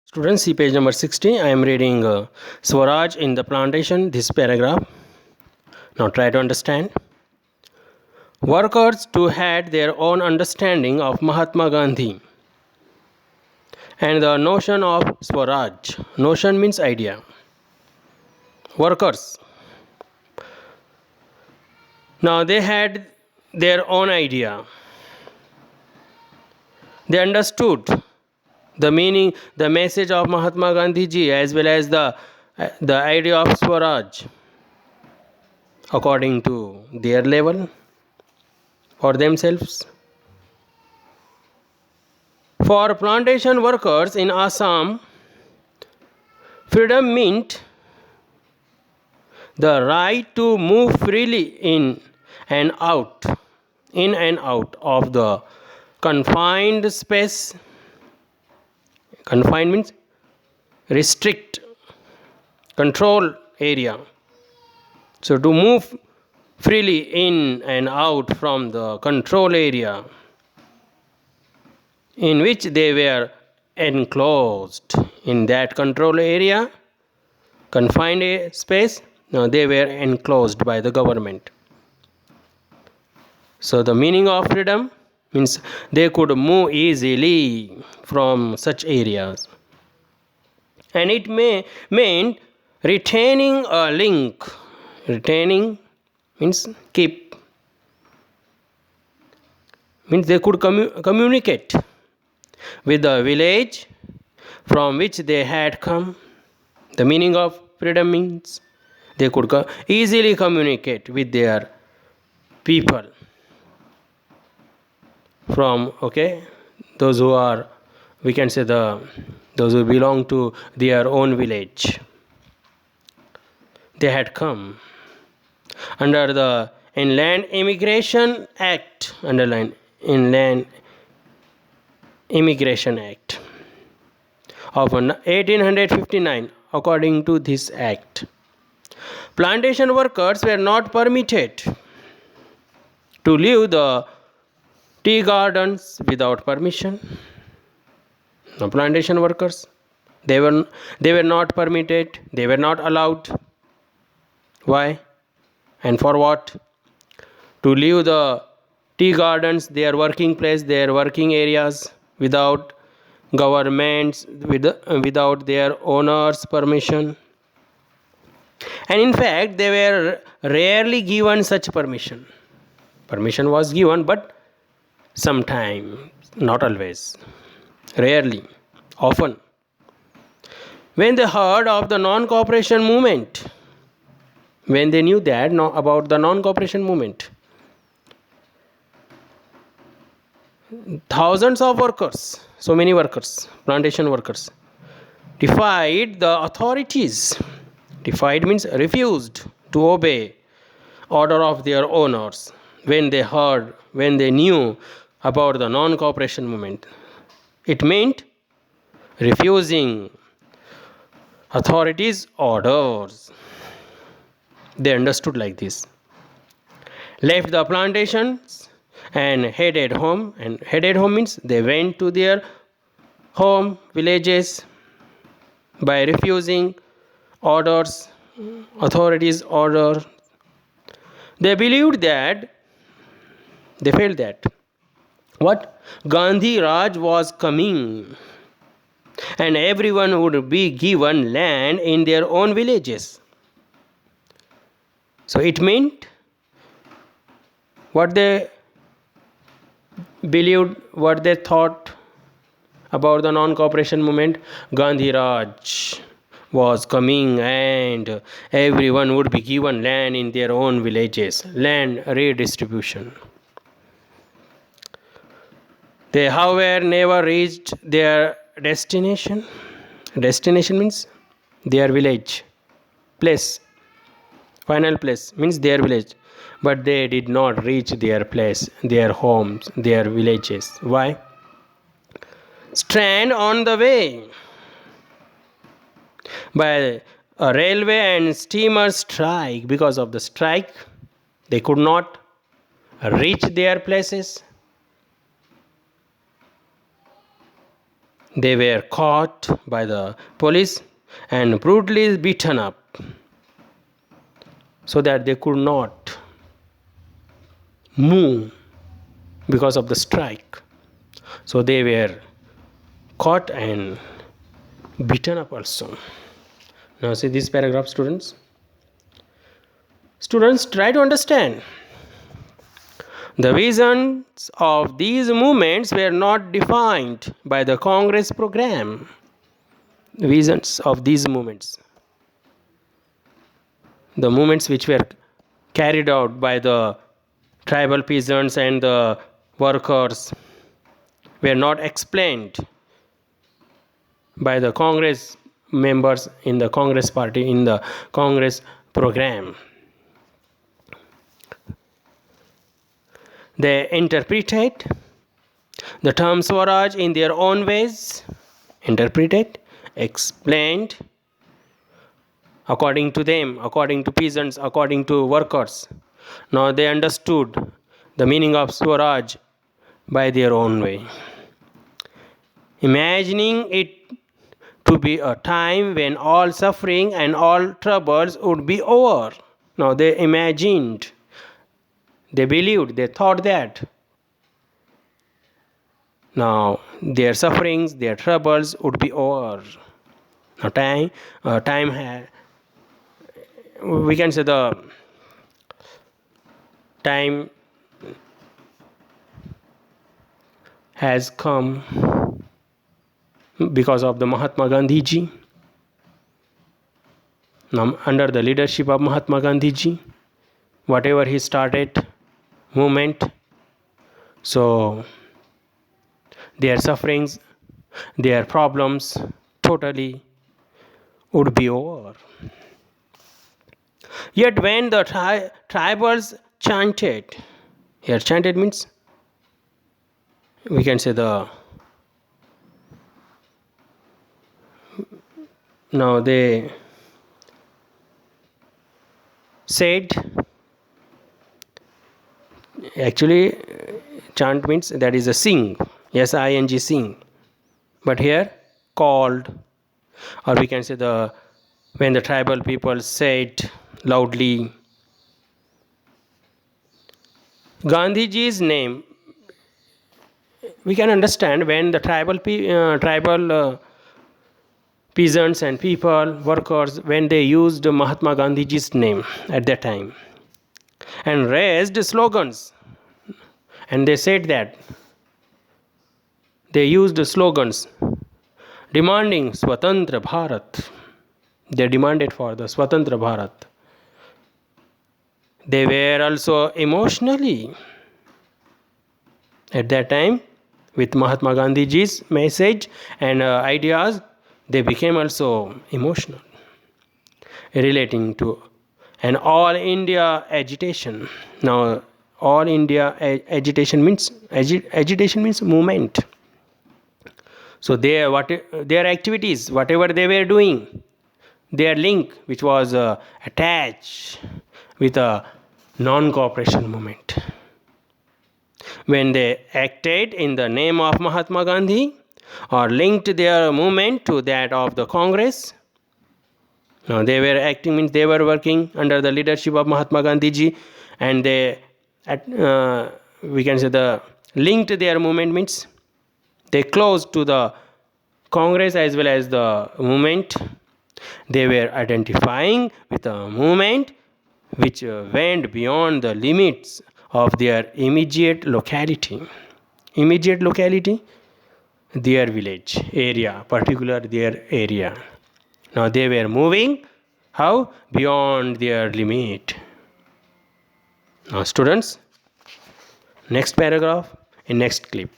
Students, see page number 60. I am reading Swaraj in the plantation, this paragraph. Now try to understand. Workers too had their own understanding of Mahatma Gandhi and the notion of Swaraj. Notion means idea. Workers. Now they had their own idea. They understood the meaning, the message of Mahatma Gandhi ji as well as the idea of Swaraj according to their level for themselves. For plantation workers in Assam, freedom meant the right to move freely in and out of the confined space. Confined means restrict, control area. So to move freely in and out from the control area in which they were enclosed. In that control area, confined space, they were enclosed by the government. So the meaning of freedom means they could move easily from such areas. And it meant retaining a link. Retaining means keep. Means they could communicate with the village from which they had come. The meaning of freedom means they could easily communicate with their people from those who are, we can say, those who belong to their own village. They had come under the Inland Immigration Act, underline Inland Immigration Act of 1859. According to this act, plantation workers were not permitted to leave the tea gardens without permission. The plantation workers, they were not permitted, they were not allowed. Why and for what? To leave the tea gardens, their working place, their working areas without governments, without their owners' permission. And in fact, they were rarely given such permission. Permission was given, but sometimes, not always, rarely, often. When they heard of the non-cooperation movement, when they knew that about the non-cooperation movement, thousands of workers, so many workers, plantation workers, defied the authorities. Defied means refused to obey order of their owners when they knew about the non-cooperation movement. It meant refusing authorities' orders. They understood like this. Left the plantations and headed home. And headed home means they went to their home villages by refusing orders, authorities' order. They believed that, they felt that, what? Gandhi Raj was coming and everyone would be given land in their own villages. So it meant what they believed, what they thought about the non-cooperation movement. Gandhi Raj was coming and everyone would be given land in their own villages. Land redistribution. They, however, never reached their destination. Destination means their village. Place. Final place means their village. But they did not reach their place, their homes, their villages. Why? Strand on the way by a railway and steamer strike. Because of the strike, they could not reach their places. They were caught by the police and brutally beaten up so that they could not move because of the strike. So they were caught and beaten up also. Now see this paragraph, students. Students, try to understand. The visions of these movements were not defined by the Congress program. Visions of these movements. The movements which were carried out by the tribal peasants and the workers were not explained by the Congress members in the Congress party, in the Congress program. They interpreted the term Swaraj in their own ways, interpreted, explained according to them, according to peasants, according to workers. Now they understood the meaning of Swaraj by their own way, imagining it to be a time when all suffering and all troubles would be over. Now they imagined, they believed, they thought that now their sufferings, their troubles would be over. Now we can say the time has come because of the Mahatma Gandhi ji. Now, under the leadership of Mahatma Gandhi ji, whatever he started movement, so their sufferings, their problems totally would be over. Yet when the tribals chanted, here chanted means we can say now they said, actually chant means that is a sing, S-I-N-G, sing, but here called, or we can say when the tribal people said loudly Gandhiji's name, we can understand when the tribal peasants and people, workers, when they used Mahatma Gandhiji's name at that time and raised slogans, and they said that they used slogans demanding Swatantra Bharat. They demanded for the Swatantra Bharat. They were also emotionally at that time with Mahatma Gandhiji's message and ideas. They became also emotional, relating to an all India agitation. Now, all India agitation means movement. So their activities, whatever they were doing, their link, which was attached with a non-cooperation movement. When they acted in the name of Mahatma Gandhi or linked their movement to that of the Congress, now they were acting means they were working under the leadership of Mahatma Gandhi ji, and they we can say the linked their movement means they close to the Congress as well as the movement. They were identifying with a movement which went beyond the limits of their immediate locality. Immediate locality, their village area, particular their area. Now they were moving how? Beyond their limit. Now students, next paragraph in next clip.